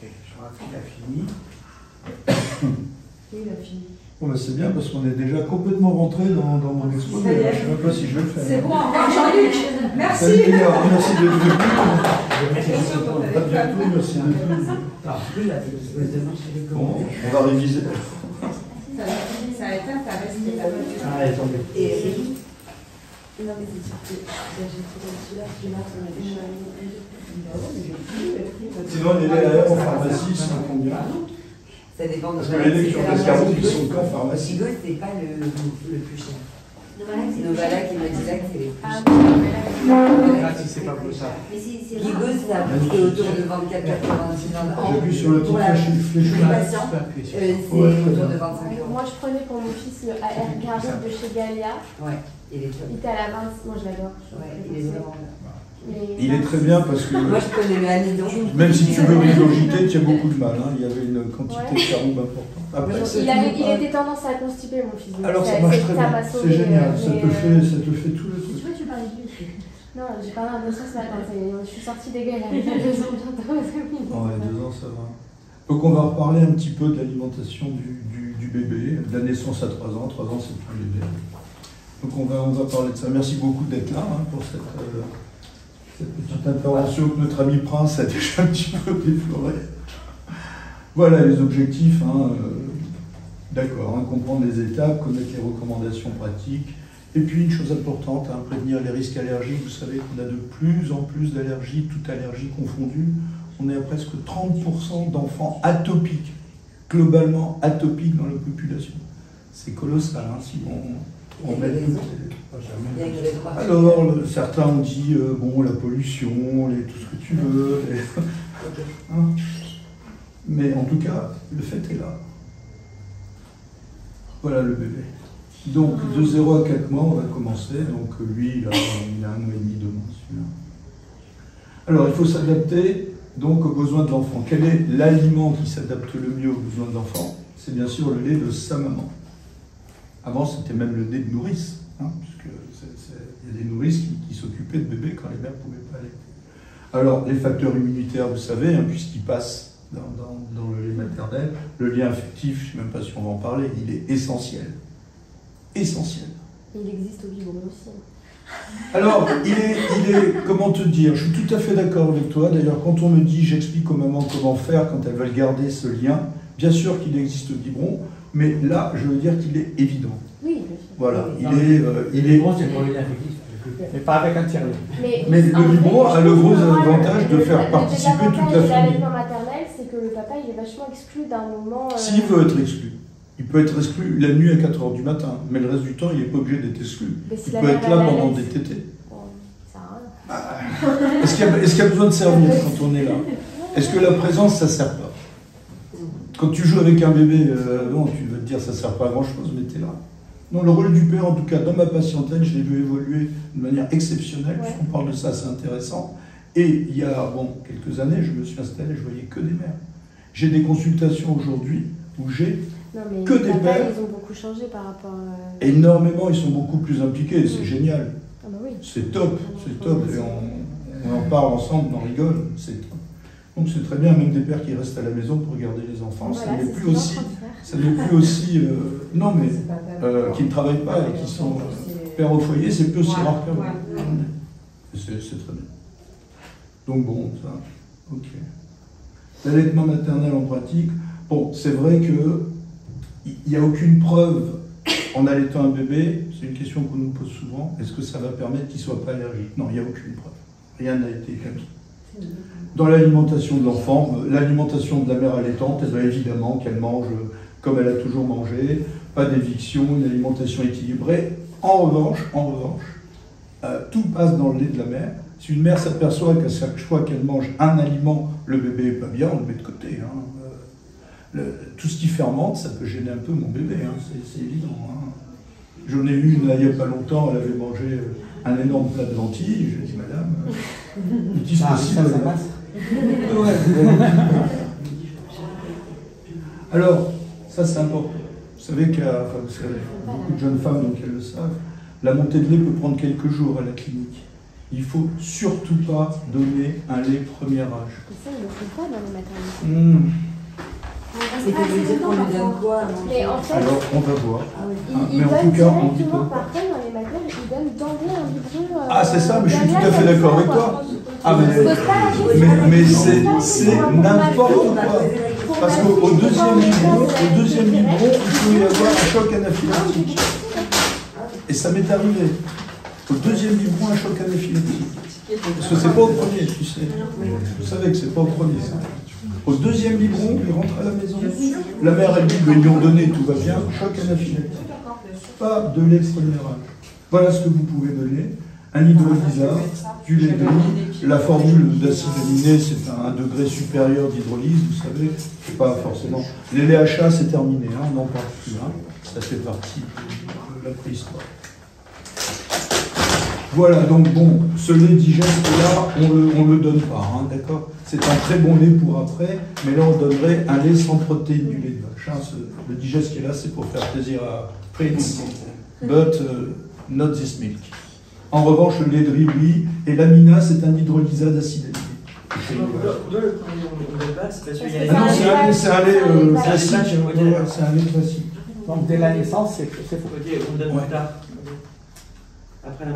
Je crois qu'il a fini. Oui, il a fini. Bon, ben c'est bien parce qu'on est déjà complètement rentré dans mon exposé. Je ne sais même pas si je vais le faire. C'est bon, au revoir Jean-Luc. Merci. Salut les gars, merci d'être venus. À bientôt, merci beaucoup. Bon, on va réviser. Ça a été intéressant. Ah, attendez. Non, mais c'est sûr que j'ai trouvé celui-là qui m'a Sinon, les LR en pharmacie sont combien? Ça dépend de Parce que les lectures d'escargot, ils sont qu'en pharmacie. Gigot, c'est pas le plus cher. Novala qui m'a dit là que c'est les plus chers. Ah, si c'est pas pour ça. Gigot, ça a coûté autour de 24,96 €. J'appuie sur le petit fléchu. Pour les patients, c'est autour de 25 €. Moi, je prenais pour mon fils le AR Garou de chez Galia. Ouais, il est top. Il était à la main, moi je l'adore. Ouais, il est vraiment top. Il est très bien parce que Moi, je connais le amidon. même si tu veux régurgiter, tu as beaucoup de mal. Hein. Il y avait une quantité de caroube importante. Après, Il était tendance à constiper, mon fils. alors ça marche très bien. C'est génial. Ça te fait tout le truc. Tu vois, tu parlais de lui. Non, j'ai parlé à 2 ans ce matin. Je suis sortie des gueules. Il y a 2 ans bientôt. Ouais, 2 ans, ça va. Donc on va reparler un petit peu de l'alimentation du bébé, de la naissance à 3 ans. 3 ans, c'est plus le bébé. Donc on va parler de ça. Merci beaucoup d'être là pour cette petite intervention que notre ami Prince a déjà un petit peu défloré. Voilà les objectifs. D'accord, comprendre les étapes, connaître les recommandations pratiques. Et puis une chose importante, prévenir les risques allergiques. Vous savez qu'on a de plus en plus d'allergies, toutes allergies confondues. On est à presque 30% d'enfants atopiques, globalement atopiques dans la population. C'est colossal, si on met tout. Alors, certains ont dit, la pollution, tout ce que tu veux. Mais en tout cas, le fait est là. Voilà le bébé. Donc, de 0 à 4 mois, on va commencer. Donc, lui, il a 1 mois et demi, 2 mois, celui-là. Alors, il faut s'adapter donc aux besoins de l'enfant. Quel est l'aliment qui s'adapte le mieux aux besoins de l'enfant? C'est bien sûr le lait de sa maman. Avant, c'était même le lait de nourrice, puisque il y a des nourrices qui s'occupaient de bébés quand les mères ne pouvaient pas allaiter. Alors, les facteurs immunitaires, vous savez, puisqu'ils passent dans le lait maternel, le lien affectif, je ne sais même pas si on va en parler, il est essentiel. Essentiel. Il existe au biberon aussi. Alors, il est, comment te dire, je suis tout à fait d'accord avec toi. D'ailleurs, quand on me dit, j'explique aux mamans comment faire quand elles veulent garder ce lien, bien sûr qu'il existe le biberon, mais là, je veux dire qu'il est évident. Oui, bien sûr. Voilà, il est bon, c'est pour les affectifs, mais pas avec un tiers-lait. Mais le biberon a le gros avantage de faire participer toute la famille. L'allaitement maternel, c'est que le papa, il est vachement exclu d'un moment... S'il veut être exclu. Il peut être exclu la nuit à 4 h du matin, mais le reste du temps, il n'est pas obligé d'être exclu. Il peut être là pendant des tétés. Est-ce qu'il y a besoin de servir quand on est là? Est-ce que la présence, ça ne sert pas? Quand tu joues avec un bébé, non, tu vas te dire ça ne sert pas à grand-chose, mais tu es là. Non, le rôle du père, en tout cas, dans ma patientèle, je l'ai vu évoluer de manière exceptionnelle, puisqu'on parle de ça, c'est intéressant. Et il y a quelques années, je me suis installé, je voyais que des mères. J'ai des consultations aujourd'hui où j'ai que des pères. Ils ont beaucoup changé par rapport à... Énormément, ils sont beaucoup plus impliqués, c'est génial. Ah bah oui. C'est top, et on en parle ensemble, on rigole, c'est top. Donc c'est très bien, même des pères qui restent à la maison pour regarder les enfants. Voilà, ça n'est plus aussi, non mais, qui ne travaillent pas et qui sont pères au foyer, c'est plus aussi rare qu'avant. C'est très bien. Donc bon, ça, ok. L'allaitement maternel en pratique, c'est vrai que il n'y a aucune preuve en allaitant un bébé, c'est une question qu'on nous pose souvent, est-ce que ça va permettre qu'il ne soit pas allergique? Non, il n'y a aucune preuve. Rien n'a été établi. Dans l'alimentation de l'enfant, l'alimentation de la mère allaitante, évidemment qu'elle mange comme elle a toujours mangé, pas d'éviction, une alimentation équilibrée. En revanche, tout passe dans le lait de la mère. Si une mère s'aperçoit qu'à chaque fois qu'elle mange un aliment, le bébé n'est pas bien, on le met de côté. Tout ce qui fermente, ça peut gêner un peu mon bébé, c'est évident. J'en ai eu une il n'y a pas longtemps, elle avait mangé un énorme plat de lentilles, je lui ai dit, madame, ça passe. Alors, ça c'est important. Vous savez qu'il y a beaucoup de jeunes femmes, donc elles le savent, la montée de lait peut prendre quelques jours à la clinique. Il ne faut surtout pas donner un lait premier âge. Et ça, ils le font pas dans les maternités. Et ça veut dire qu'on lui donne quoi à manger? Mais en fait, Alors, on va voir. ils mais en donnent tout cas, on dit directement, pas. par contre, dans les maternelles, ils donnent d'emblée un biberon. Ah, c'est ça, mais je suis tout à fait derrière, d'accord comme avec ça, toi. quoi. Ah, Je pose pas la question. mais Je pose c'est pas la question. n'importe Pour quoi. ma Parce fille, qu'au c'est deuxième pas biberon, en il peut y avoir un choc Non, anaphylactique. Et ça m'est arrivé. Au deuxième biberon, un choc anaphylactique. Parce que c'est pas au premier, tu sais. Vous savez que c'est pas au premier, ça. Au deuxième biberon, il rentre à la maison. La mère, elle dit, ils lui ont donné, tout va bien, choc anaphylactique. Pas de lait premier âge. Voilà ce que vous pouvez donner. Un hydrolysat, du lait de riz. La formule d'acide aminé, c'est un degré supérieur d'hydrolyse, vous savez. C'est pas forcément. Les laits à chat, c'est terminé, hein, on n'en parle plus. Hein. Ça fait partie de la préhistoire. Voilà, donc bon, ce lait digeste-là, on ne le donne pas, hein, d'accord? C'est un très bon lait pour après, mais là on donnerait un lait sans protéines du lait de vache. Hein. Le digeste qui est là, c'est pour faire plaisir à Prince, but not this milk. En revanche, le lait de riz, oui, et l'amina, c'est un hydrolysat d'acide aminé. C'est un lait classique. C'est un lait classique. Donc dès la naissance, c'est faux.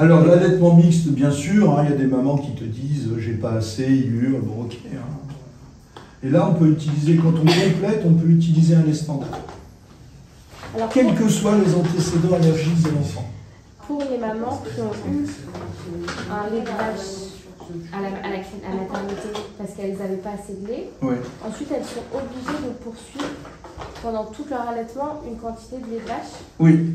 Alors l'allaitement mixte, bien sûr, hein, il y a des mamans qui te disent j'ai pas assez, ils hurlent, bon ok. Hein. Et là on peut utiliser, quand on complète, on peut utiliser un lait standard. Alors, Quels que soient les antécédents allergiques de l'enfant. pour les mamans qui ont eu un lait de vache à la maternité parce qu'elles n'avaient pas assez de lait, Ouais. ensuite elles sont obligées de poursuivre pendant tout leur allaitement une quantité de lait de vache. Oui,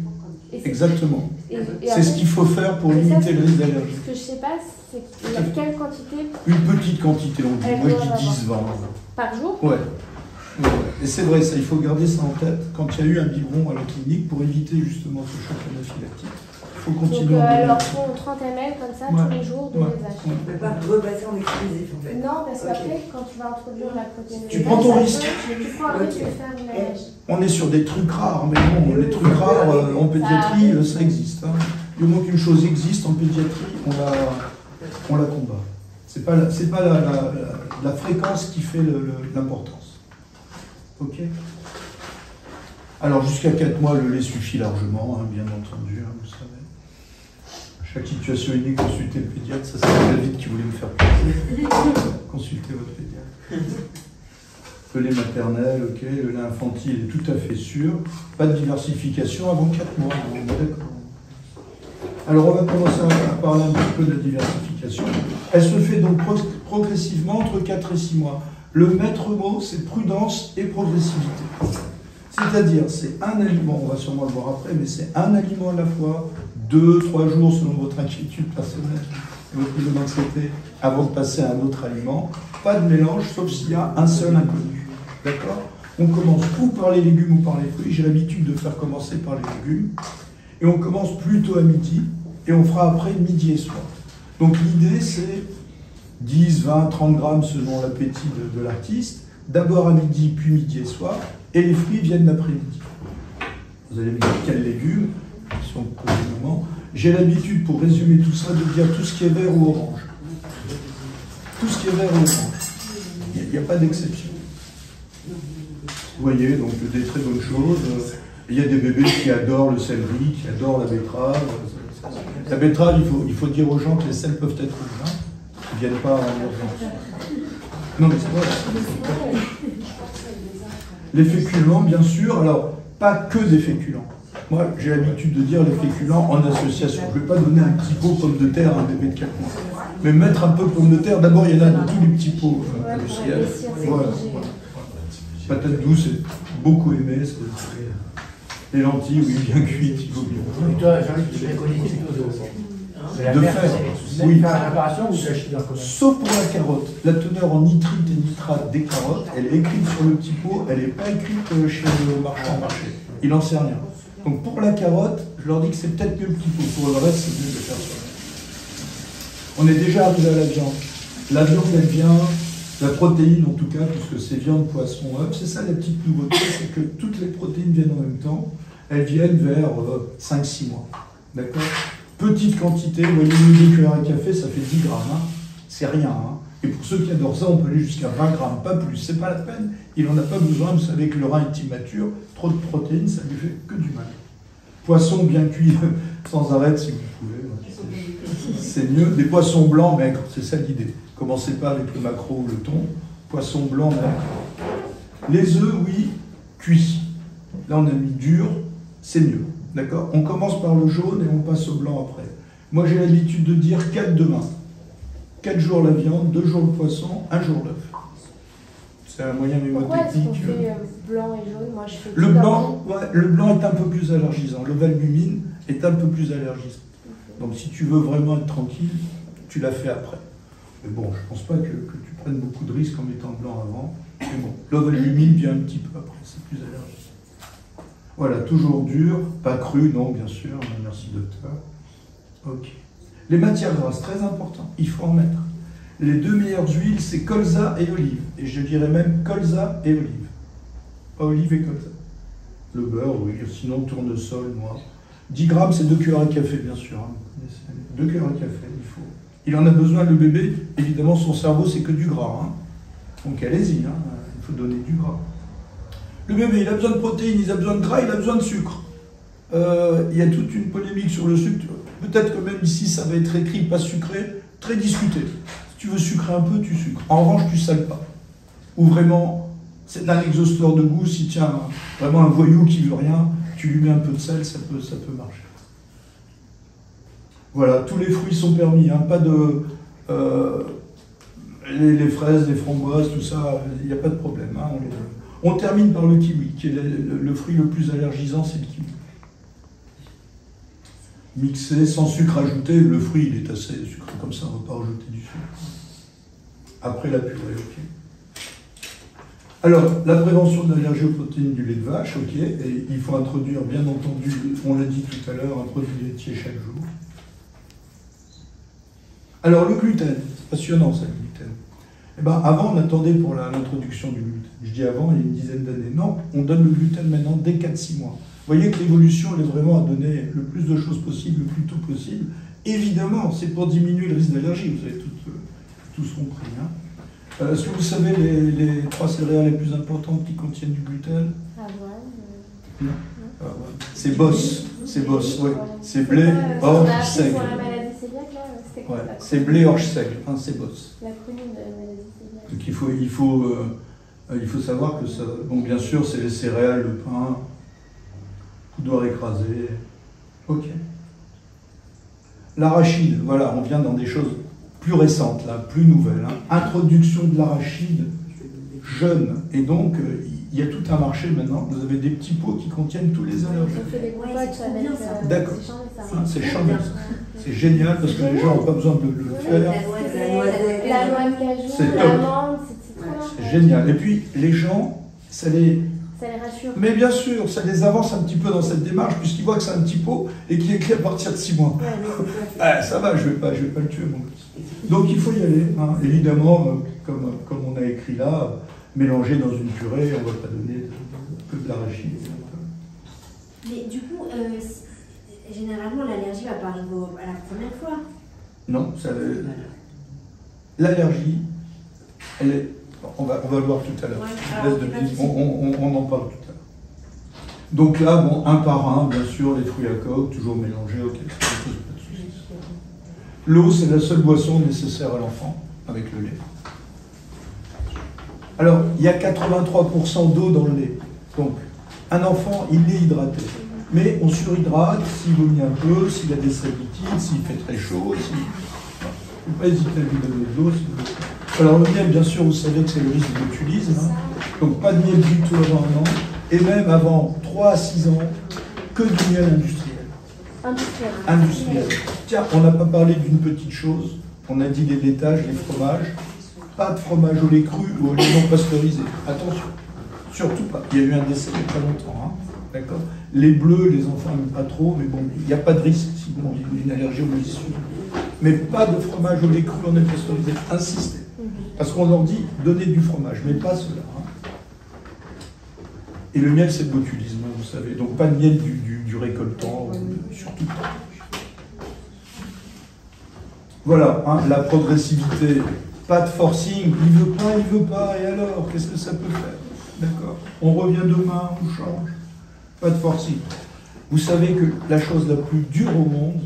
Et c'est- exactement. et C'est après, ce qu'il faut faire pour et ça, limiter le risque d'allergie. Ce que je sais pas, c'est quelle quantité Une petite quantité, on dit. Moi je dis 10-20. par jour. Ouais. Ouais. Et c'est vrai, ça, il faut garder ça en tête quand il y a eu un biberon à la clinique pour éviter justement ce choc anaphylactique. Il faut Donc continuer à elles leur font 30 ml comme ça tous les jours de lait de vache. On ne peut pas repasser en exclusif en fait. Non, parce qu'après, quand tu vas introduire la protéine, Tu prends ton risque. Tu prends un risque de faire une allergie. On est sur des trucs rares, mais bon, les trucs rares en pédiatrie, ça existe. Hein. Du moment qu'une chose existe en pédiatrie, on la combat. C'est pas la fréquence qui fait l'importance. Ok. Alors jusqu'à 4 mois, le lait suffit largement, hein, bien entendu, hein, vous savez. Chaque situation unique, consultez le pédiatre. Ça, c'est David qui voulait me faire plaisir. Consultez votre pédiatre. Le lait maternel, ok, le lait infantile est tout à fait sûr. Pas de diversification avant 4 mois. On est d'accord. Alors on va commencer à parler un petit peu de la diversification. Elle se fait donc progressivement entre 4 et 6 mois. Le maître mot, c'est prudence et progressivité. C'est-à-dire, c'est un aliment, on va sûrement le voir après, mais c'est un aliment à la fois, 2-3 jours selon votre inquiétude personnelle et votre niveau d'anxiété, avant de passer à un autre aliment. Pas de mélange, sauf s'il y a un seul inconnu. D'accord? On commence ou par les légumes ou par les fruits. J'ai l'habitude de faire commencer par les légumes. Et on commence plutôt à midi, et on fera après midi et soir. Donc l'idée, c'est 10, 20, 30 grammes selon l'appétit de l'artiste. D'abord à midi, puis midi et soir. Et les fruits viennent l'après-midi. Vous allez me dire quels légumes, qui sont pour le moment. J'ai l'habitude, pour résumer tout ça, de dire tout ce qui est vert ou orange. Tout ce qui est vert ou orange. Il n'y a pas d'exception. Vous voyez, donc des très bonnes choses. Il y a des bébés qui adorent le céleri, qui adorent la betterave. La betterave, il faut dire aux gens que les sels peuvent être rouges, hein, qu'ils ne viennent pas en urgence. Non, mais c'est vrai. Les féculents, bien sûr, alors pas que des féculents. Moi, j'ai l'habitude de dire les féculents en association. Je ne vais pas donner un petit pot pomme de terre à un bébé de 4 mois. Mais mettre un peu de pomme de terre, d'abord, il y en a dans tous les petits pots industriels. Voilà. Patate douce, c'est beaucoup aimé. Les lentilles, oui, bien cuites, il vaut bien. Et toi, Jean-Luc, tu les connais plutôt De fer, oui. Faire la préparation ou de l'acheter dans le commerce? Sauf pour la carotte. La teneur en nitrite et nitrate des carottes, elle est écrite sur le petit pot, elle n'est pas écrite chez le marchand. Il n'en sait rien. Donc pour la carotte, je leur dis que c'est peut-être mieux le petit pot. Pour le reste, c'est mieux de le faire soi-même. On est déjà arrivé à la viande. La viande, elle vient, la protéine en tout cas, puisque c'est viande, poisson, œuf. C'est ça la petite nouveauté, c'est que toutes les protéines viennent en même temps. Elles viennent vers 5-6 mois. D'accord? Petite quantité, vous voyez, une cuillère à café, ça fait 10 grammes. Hein. C'est rien. Hein. Et pour ceux qui adorent ça, on peut aller jusqu'à 20 grammes, pas plus. C'est pas la peine. Il n'en a pas besoin. Vous savez que le rein est immature. Trop de protéines, ça lui fait que du mal. Poisson bien cuit sans arrêt, si vous pouvez. C'est mieux. Des poissons blancs, mais c'est ça l'idée. Commencez pas avec le maquereau ou le thon. Poisson blanc, mais les œufs, oui, cuits. Là, on a mis dur, c'est mieux. D'accord? On commence par le jaune et on passe au blanc après. Moi, j'ai l'habitude de dire 4 demain. 4 jours la viande, 2 jours le poisson, 1 jour l'œuf. C'est un moyen mémotechnique. Pourquoi est-ce qu'on fait blanc et jaune? Moi, je fais le blanc, ouais, le blanc est un peu plus allergisant. L'ovalbumine est un peu plus allergisant. Donc, si tu veux vraiment être tranquille, tu la fais après. Mais bon, je ne pense pas que tu prennes beaucoup de risques en mettant le blanc avant. Mais bon, l'ovalbumine vient un petit peu après, c'est plus allergisant. Voilà, toujours dur, pas cru, non, bien sûr, merci docteur. Ok. Les matières grasses, très important, il faut en mettre. Les 2 meilleures huiles, c'est colza et olive. Et je dirais même colza et olive. Pas olive et colza. Le beurre, oui, sinon tournesol, noix. 10 grammes, c'est 2 cuillères à café, bien sûr. Hein. 2 cuillères à café, il faut. Il en a besoin, le bébé, évidemment, son cerveau, c'est que du gras. Hein. Donc allez-y, hein, il faut donner du gras. Le bébé, il a besoin de protéines, il a besoin de gras, il a besoin de sucre. Il y a toute une polémique sur le sucre. Peut-être que même ici, ça va être écrit pas sucré, très discuté. Si tu veux sucrer un peu, tu sucres. En revanche, tu sales pas. Ou vraiment, c'est un exhausteur de goût. Si tu as vraiment un voyou qui veut rien, tu lui mets un peu de sel, ça peut marcher. Voilà, tous les fruits sont permis. Hein, pas de... les fraises, les framboises, tout ça, il n'y a pas de problème. Hein, on termine par le kiwi, qui est le fruit le plus allergisant, c'est le kiwi. Mixé, sans sucre ajouté, le fruit il est assez sucré comme ça, on ne va pas rajouter du sucre. Après la purée, ok. Alors, la prévention de l'allergie aux protéines du lait de vache, ok, et il faut introduire, bien entendu, on l'a dit tout à l'heure, un produit laitier chaque jour. Alors, le gluten, c'est passionnant ça, le gluten. Eh ben, avant, on attendait pour l'introduction du gluten. Je dis avant, il y a une dizaine d'années. Non, on donne le gluten maintenant dès 4-6 mois. Vous voyez que l'évolution, elle est vraiment à donner le plus de choses possible, le plus tôt possible. Évidemment, c'est pour diminuer le risque d'allergie, vous avez tous compris. Hein. Est-ce que vous savez les 3 céréales les plus importantes qui contiennent du gluten? Non. C'est Boss, ouais. C'est blé, orge, seigle. Ouais. C'est blé, orge, seigle, hein, c'est Boss. L'acronyme de la maladie cœliaque. Donc il faut savoir que ça... Bon, bien sûr, c'est les céréales, le pain, coudoir écrasé. Ok. L'arachide, voilà, on vient dans des choses plus récentes, là, plus nouvelles. Hein. Introduction de l'arachide jeune. Et donc, il y a tout un marché maintenant. Vous avez des petits pots qui contiennent tous les allergènes. On fait des compotes avec... D'accord. C'est charmant. C'est génial parce que les gens n'ont pas besoin de le faire. La noix de cajou, c'est l'amande, c'est très bien. C'est génial. Et puis, les gens, ça les rassure. Mais bien sûr, ça les avance un petit peu dans cette démarche, puisqu'ils voient que c'est un petit pot et qu'il est écrit à partir de 6 mois. Ouais, ça va, je vais pas le tuer, mon petit. Donc il faut y aller, hein. Évidemment, comme on a écrit là, mélanger dans une purée, on ne va pas donner que de l'arachide. Mais du coup, généralement, l'allergie va pas arriver à la première fois. Non, l'allergie, elle est... On va le voir tout à l'heure. Ouais, on en parle tout à l'heure. Donc là, bon, un par un, bien sûr, les fruits à coque, toujours mélangés, ok, ça ne pose pas de soucis. L'eau, c'est la seule boisson nécessaire à l'enfant, avec le lait. Alors, il y a 83% d'eau dans le lait. Donc, un enfant, il est hydraté. Mais on surhydrate s'il vomit un peu, s'il a des salivites, s'il fait très chaud, s'il... Il ne faut pas hésiter à lui donner de l'eau. Alors le miel, bien sûr, vous savez que c'est le risque de botulisme. Hein. Donc pas de miel du tout avant 1 an. Et même avant 3 à 6 ans, que du miel industriel. Industriel. Tiens, on n'a pas parlé d'une petite chose. On a dit les laitages, les fromages. Pas de fromage au lait cru ou au lait non pasteurisé. Attention. Surtout pas. Il y a eu un décès il n'y a pas longtemps. Hein. D'accord. Les bleus, les enfants n'aiment pas trop, mais bon, il n'y a pas de risque sinon il y a une allergie aux moisissures. Mais pas de fromage au lait cru en lait pasteurisé. Insistez. Parce qu'on leur dit, donnez du fromage, mais pas cela. Hein. Et le miel, c'est le botulisme, vous savez. Donc pas de miel du récoltant, surtout pas. Voilà, hein, la progressivité, pas de forcing, il veut pas, et alors, qu'est-ce que ça peut faire? D'accord? On revient demain, on change. Pas de forcing. Vous savez que la chose la plus dure au monde,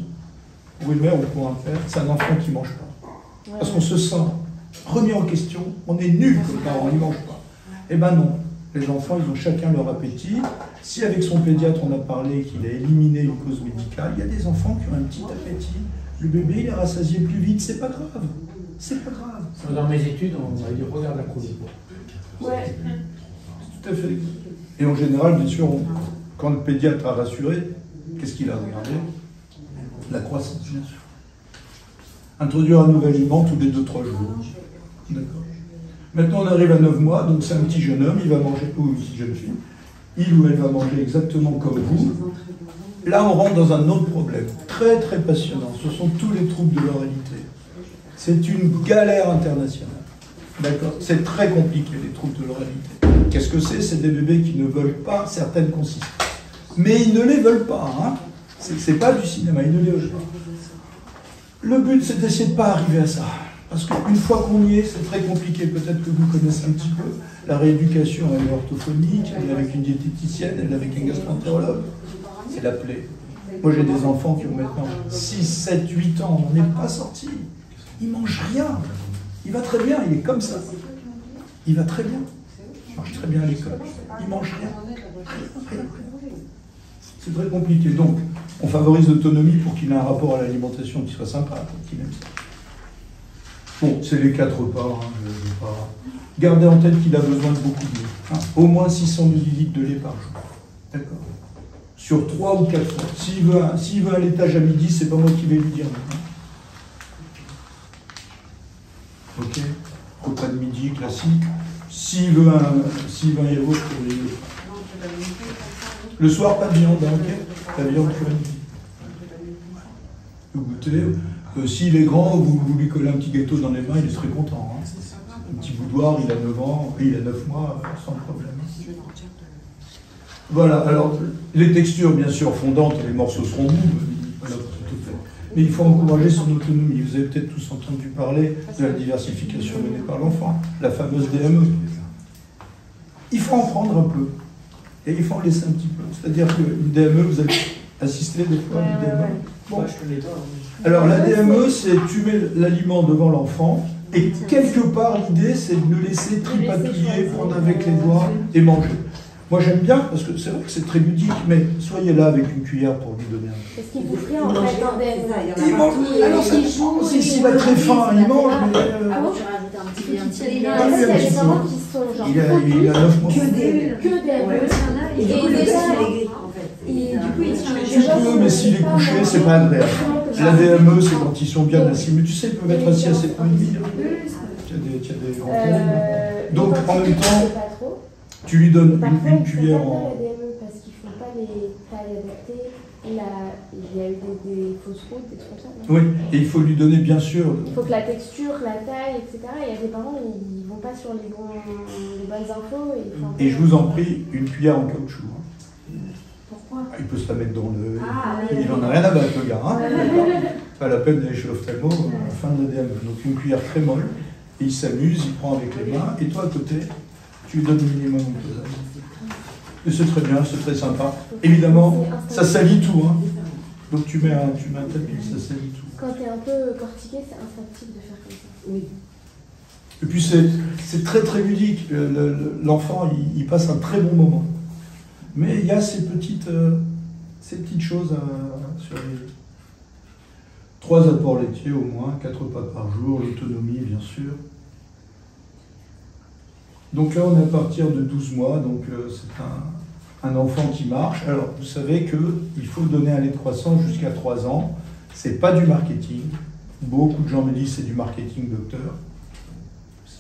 pour une mère ou pour un père, c'est un enfant qui ne mange pas. Parce qu'on se sent remis en question, on est nul comme parents, on ne mange pas. Eh ben non, les enfants, ils ont chacun leur appétit. Si avec son pédiatre, on a parlé qu'il a éliminé une cause médicale, il y a des enfants qui ont un petit appétit. Le bébé, il est rassasié plus vite, c'est pas grave. C'est pas grave. Dans mes études, on m'a dit regarde la croix. Ouais. Tout à fait. Et en général, bien sûr, quand le pédiatre a rassuré, qu'est-ce qu'il a regardé? La croissance, bien sûr. Introduire un nouvel aliment tous les 2-3 jours. D'accord. Maintenant, on arrive à 9 mois, donc c'est un petit jeune homme, il va manger, ou une petite jeune fille, il ou elle va manger exactement comme vous. Là, on rentre dans un autre problème, très très passionnant. Ce sont tous les troubles de l'oralité. C'est une galère internationale. D'accord? C'est très compliqué, les troubles de l'oralité. Qu'est-ce que c'est? C'est des bébés qui ne veulent pas certaines consistances. Mais ils ne les veulent pas, hein? C'est pas du cinéma, ils ne les veulent pas. Le but, c'est d'essayer de ne pas arriver à ça. Parce qu'une fois qu'on y est, c'est très compliqué. Peut-être que vous connaissez un petit peu. La rééducation, elle est orthophonique, elle est avec une diététicienne, elle est avec un gastroentérologue. C'est la plaie. Moi, j'ai des enfants qui ont maintenant 6, 7, 8 ans. On n'est pas sortis. Il ne mange rien. Il va très bien, il est comme ça. Il va très bien. Il marche très bien à l'école. Il ne mange rien. Rien. C'est très compliqué. Donc, on favorise l'autonomie pour qu'il ait un rapport à l'alimentation qui soit sympa, pour qu'il aime ça. Bon, c'est les 4 repas. Hein, je vais pas... Gardez en tête qu'il a besoin de beaucoup de lait. Hein, au moins 600 ml de lait par jour. D'accord? Sur 3 ou 4 fois. S'il veut un laitage à midi, c'est pas moi qui vais lui dire. Hein. Ok? Repas de midi classique. S'il veut un yaourt pour les... Le soir, pas de viande, hein, ok? La viande purée. Vous goûtez. S'il est grand, vous lui collez un petit gâteau dans les mains, il est très content. Hein. Un petit boudoir, il a 9 ans, il a 9 mois, sans problème. Voilà, alors, les textures, bien sûr, fondantes, les morceaux seront mous, voilà, tout fait. Mais il faut encourager son autonomie. Vous avez peut-être tous entendu parler de la diversification menée par l'enfant, la fameuse DME. Il faut en prendre un peu. Et il faut en laisser un petit peu. C'est-à-dire qu'une DME, vous avez assisté des fois à une DME. Bon. Alors la DME, c'est tu mets l'aliment devant l'enfant, et quelque part l'idée, c'est de le laisser tripatouiller, prendre avec les doigts et manger. Moi j'aime bien, parce que c'est vrai que c'est très ludique, mais soyez là avec une cuillère pour lui donner un peu. Est-ce qu'il vous ferait en fait un DME? Il mange, alors s'il va très fin, il mange, mais... Ah bon, tu rajoutes un petit Il y a des mamans qui sont genre il a 9 mois. Que des Et du coup, le déjà, en fait. Et du coup, il tient Tu peux, mais s'il est couché, c'est pas agréable. La DME, c'est quand ils sont bien assis. Mais tu sais, ils peuvent être assis à 7 points de vie. Tu as des grands. Donc, en même temps, tu lui donnes une cuillère en... Parce qu'ils font pas les tailles adaptées. Il y a eu des fausses routes, des trucs comme ça. Oui, et il faut lui donner, bien sûr... Il faut que la texture, la taille, etc. Il y a des parents, ils vont pas sur les bonnes infos. Et je vous en prie, une cuillère en caoutchouc. Pourquoi? Il peut se la mettre dans le... Ah, oui. Il en a rien à battre, le gars. Hein, pas la peine d'aller chez l'ophtalmo à la fin de la DME. Donc une cuillère très molle, et il s'amuse, il prend avec les mains, et toi à côté, tu lui donnes le minimum de dosage. Et c'est très bien, c'est très sympa. Évidemment, ça salit tout. Hein. Donc tu mets un tapis, ça salit tout. Quand tu es un peu cortiqué, c'est instinctif de faire comme ça. Oui. Et puis c'est très très ludique. L'enfant, il passe un très bon moment. Mais il y a ces petites choses sur les 3 apports laitiers au moins, 4 repas par jour, l'autonomie bien sûr. Donc là, on est à partir de 12 mois, donc c'est un enfant qui marche. Alors, vous savez qu'il faut donner un lait de croissance jusqu'à 3 ans. C'est pas du marketing. Beaucoup de gens me disent c'est du marketing, docteur.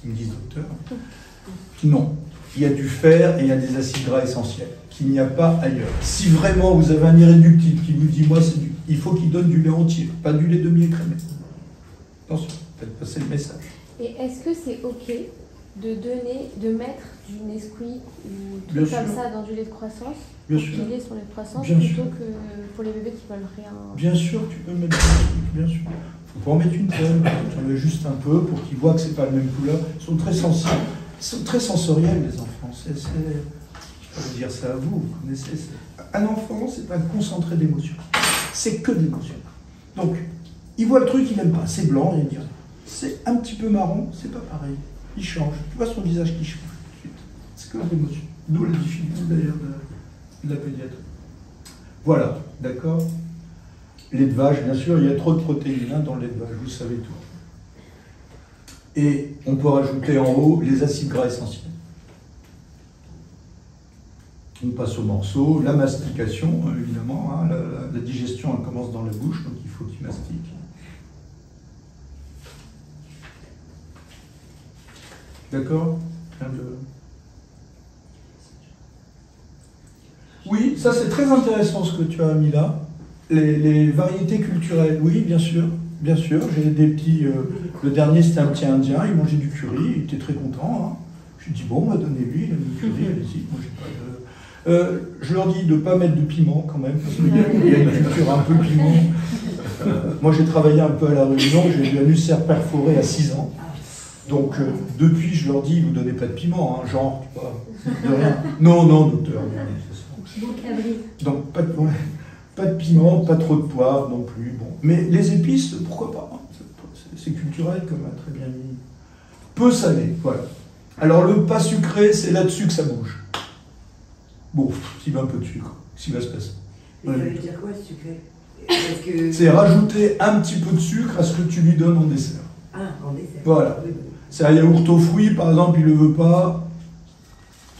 Ils me disent docteur. Non, il y a du fer et il y a des acides gras essentiels qu'il n'y a pas ailleurs. Si vraiment vous avez un irréductible qui vous dit moi, il faut qu'il donne du lait entier, pas du lait demi-écrémé. Attention, faites passer le message. Et est-ce que c'est OK de mettre du Nesquik ou Bien tout comme sûr. ça dans du lait de croissance, Bien pour sûr. qu'il ait son lait de croissance, Bien plutôt sûr. que pour les bébés qui veulent rien. Bien sûr, tu peux mettre du Nesquik, bien sûr. Faut pas en mettre une tonne, tu en mets juste un peu pour qu'ils voient que c'est pas la même couleur. Ils sont très sensibles, ils sont très sensoriels les enfants. Je peux vous dire ça à vous, vous connaissez. Un enfant, c'est un concentré d'émotions. C'est que d'émotions. Donc, il voit le truc, il n'aime pas. C'est blanc, il dit rien. C'est un petit peu marron, c'est pas pareil. Il change. Tu vois son visage qui change tout de suite. C'est que d'émotions. D'où la difficulté d'ailleurs de la pédiatrie. Voilà, d'accord. Lait de vache, bien sûr, il y a trop de protéines dans le lait de vache, vous savez tout. Et on peut rajouter en haut les acides gras essentiels. On passe au morceau, la mastication, évidemment, hein, la digestion elle commence dans la bouche, donc il faut qu'il mastique. D'accord? Oui, ça c'est très intéressant ce que tu as mis là. Les variétés culturelles, oui, bien sûr, bien sûr. J'ai des petits. Le dernier c'était un petit indien, il mangeait du curry, il était très content. Hein. Je lui dis bon, bah, donnez-lui, il a mis du curry, allez-y. Moi j'ai pas de. Je leur dis de ne pas mettre de piment quand même, parce qu'il y a une culture un peu piment. Moi j'ai travaillé un peu à La Réunion, j'ai eu un ulcère perforé à 6 ans. Donc depuis je leur dis, vous ne donnez pas de piment, hein, genre, tu vois, de rien. Non, docteur. Piment cabri. Donc pas de piment, pas trop de poivre non plus. Bon. Mais les épices, pourquoi pas, hein. C'est culturel comme a très bien dit. Peu salé, voilà. Alors le pas sucré, c'est là-dessus que ça bouge. Bon, s'il va un peu de sucre, s'il va se passer. Mais ça veut dire quoi, sucré? Parce que... C'est rajouter un petit peu de sucre à ce que tu lui donnes en dessert. Ah, en dessert. Voilà. Oui. C'est un yaourt aux fruits, par exemple, il ne le veut pas.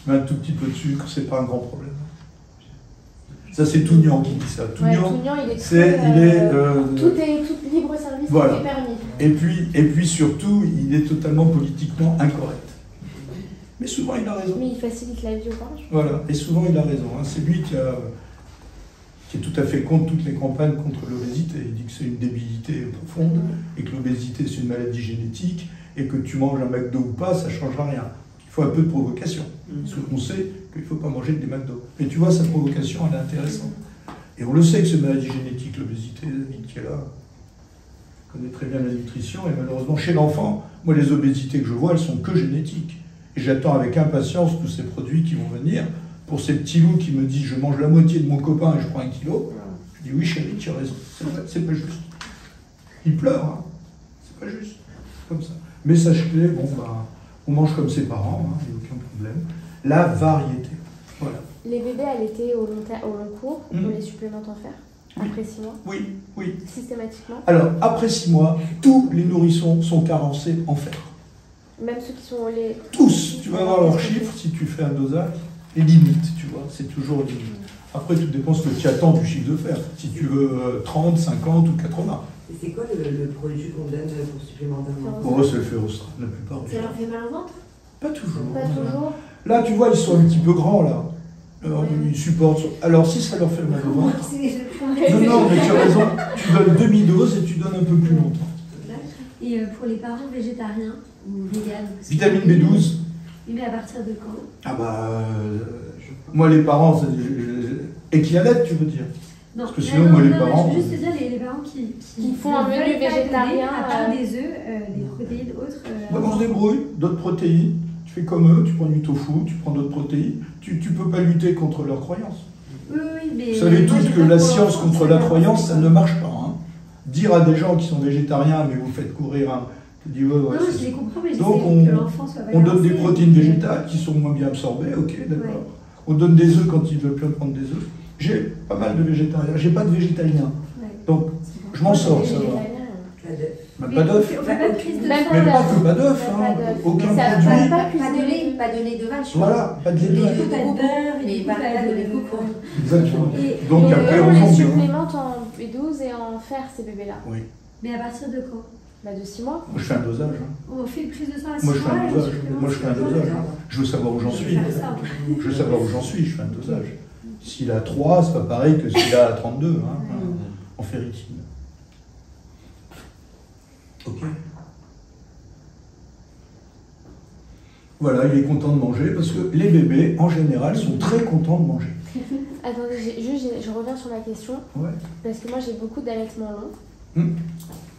Tu mets un tout petit peu de sucre, c'est pas un grand problème. Ça, c'est Tougnan qui dit ça. Tougnan, Tougnan, il est tout est tout libre service, voilà. tout est permis. Et puis surtout, il est totalement politiquement incorrect. Mais souvent, il a raison. Mais il facilite la vie aux parents. Voilà, et souvent, il a raison. Hein. C'est lui qui est tout à fait contre toutes les campagnes contre l'obésité. Il dit que c'est une débilité profonde, et que l'obésité, c'est une maladie génétique, et que tu manges un McDo ou pas, ça ne changera rien. Il faut un peu de provocation. Parce qu'on sait qu'il ne faut pas manger des McDo. Mais tu vois, sa provocation, elle est intéressante. Et on le sait que c'est une maladie génétique, l'obésité. David qui est là connaît très bien la nutrition. Et malheureusement, chez l'enfant, moi, les obésités que je vois, elles sont que génétiques. Et j'attends avec impatience tous ces produits qui vont venir. Pour ces petits loups qui me disent, je mange la moitié de mon copain et je prends 1 kilo. Je dis, oui, chérie, tu as raison. C'est pas juste. Il pleure, hein. C'est pas juste. Comme ça. Mais sachez-le, bon, bah, on mange comme ses parents, hein, il n'y a aucun problème. La variété. Voilà. Les bébés allaités au long cours, on les supplémente en fer après 6 mois? Oui. Systématiquement? Alors, après 6 mois, tous les nourrissons sont carencés en fer. Même ceux qui sont au lait? Tous. Tu vas voir leurs chiffres si tu fais un dosage. Les limites, tu vois, c'est toujours les limites. Après, tout dépend ce que tu attends du chiffre de fer. Si tu veux 30, 50 ou 80. Et c'est quoi le produit qu'on donne pour supplémentairement? Pour eux, c'est le Ferrostrat, la plupart du Ça temps. leur fait mal au ventre? Pas toujours. Pas toujours. Là, tu vois, ils sont un petit peu grands, là. Alors, ils supportent. Alors, si ça leur fait mal au ventre. Non, mais tu as raison. Tu donnes demi-dose et tu donnes un peu plus longtemps. Et pour les parents végétariens ou véganes? Vitamine B12. Oui, mais à partir de quand? Ah bah. Moi, les parents, et qui allaitent, tu veux dire? Non, Parce que sinon, moi, les parents. Je veux juste te dire, les parents qui font un menu veulent pas végétarien, donner, à part des œufs, des protéines autres. Bah, on se débrouille, d'autres protéines. Tu fais comme eux, tu prends du tofu, tu prends d'autres protéines. Tu peux pas lutter contre leurs croyances. Oui, mais. Vous savez moi, tous j'ai que pas la pour science l'enfant, contre c'est la pas croyance, ça possible. ne marche pas. Hein. Dire à des gens qui sont végétariens, mais vous faites courir un. Tu dis, ouais, Non, c'est- je les comprends, mais Donc, j'essaie que l'enfant soit on donne des balancé. protéines végétales qui sont moins bien absorbées, ok, d'accord. Ouais. On donne des œufs quand ils ne veulent plus en prendre des œufs. J'ai pas mal de végétariens, j'ai pas de végétaliens. Ouais. Donc, je m'en sors, ça va. La def. Bah, Mais pas d'œufs. On fait pas de prise de Même sang. Mais pas pas que pas d'œufs, Pas hein. d'œufs. Aucun Ça va produit. pas Pas de lait de vache. Voilà, pas de lait de Et vache. du coup, pas de beurre, Mais et du coup, pas de lait de coco. Exactement. Et- Donc Et après, on on les mange bien. supplémente en B12 et en fer, ces bébés-là. Oui. Mais à partir de quand? Bah, de 6 mois. Moi, je fais un dosage. Hein. On fait une prise de sang à 6 Moi, je fais mois, un et on dosage. supplémente Moi, je fais un sur le dosage. sang. Je veux savoir où j'en suis. Faire ça. Je veux savoir où j'en suis, je fais un dosage. S'il a 3, c'est pas pareil que s'il a 32 hein, en ferritine. Ok. Voilà, il est content de manger parce que les bébés, en général, sont très contents de manger. Attendez, je reviens sur ma question. Ouais. Parce que moi, j'ai beaucoup d'allaitements longs.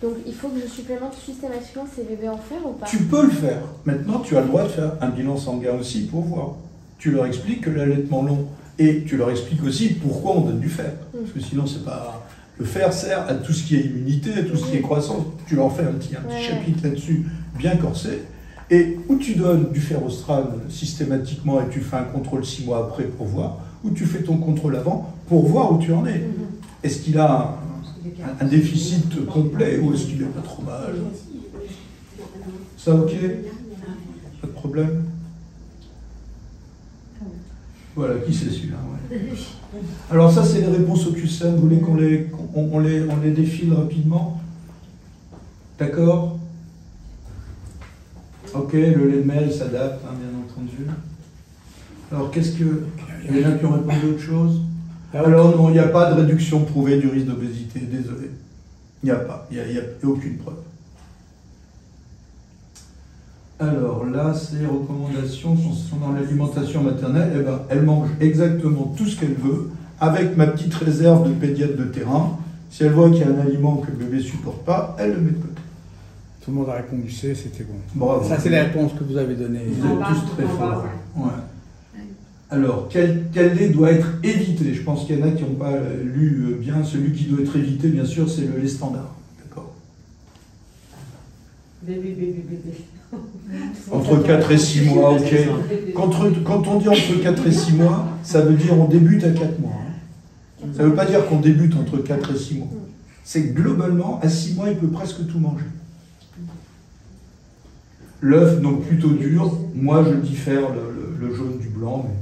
Donc, il faut que je supplémente systématiquement ces bébés en fer ou pas? Tu peux le faire. Maintenant, tu as le droit de faire un bilan sanguin aussi pour voir. Tu leur expliques que l'allaitement long, et tu leur expliques aussi pourquoi on donne du fer. Parce que sinon, c'est pas... Le fer sert à tout ce qui est immunité, à tout ce qui est croissance. Tu leur fais un petit chapitre là-dessus, bien corsé. Et où tu donnes du fer austral systématiquement et tu fais un contrôle 6 mois après pour voir, ou tu fais ton contrôle avant pour voir où tu en es. Est-ce qu'il a un déficit complet ou est-ce qu'il n'est pas trop mal? Ça ok? Pas de problème? Voilà, qui c'est celui-là? Ouais. Alors ça, c'est les réponses au QCM. Vous voulez qu'on les défile rapidement? D'accord? Ok, le lait de miel s'adapte, hein, bien entendu. Alors, qu'est-ce que... Il y en a qui ont répondu à autre chose? Alors non, il n'y a pas de réduction prouvée du risque d'obésité, désolé. Il n'y a pas, il n'y a aucune preuve. Alors là, c'est recommandations concernant l'alimentation maternelle. Eh ben, elle mange exactement tout ce qu'elle veut, avec ma petite réserve de pédiatre de terrain. Si elle voit qu'il y a un aliment que le bébé ne supporte pas, elle le met de côté. Tout le monde a répondu C, c'était bon. Bravo. Ça, c'est les réponses que vous avez données. Vous êtes tous très forts. Ouais. Alors, quel lait doit être évité? Je pense qu'il y en a qui n'ont pas lu bien. Celui qui doit être évité, bien sûr, c'est le lait standard. D'accord? Bébé. Entre 4 et 6 mois, ok. Quand on dit entre 4 et 6 mois, ça veut dire on débute à 4 mois. Hein. Ça ne veut pas dire qu'on débute entre 4 et 6 mois. C'est que globalement, à 6 mois, il peut presque tout manger. L'œuf, donc plutôt dur. Moi, je diffère le jaune du blanc, mais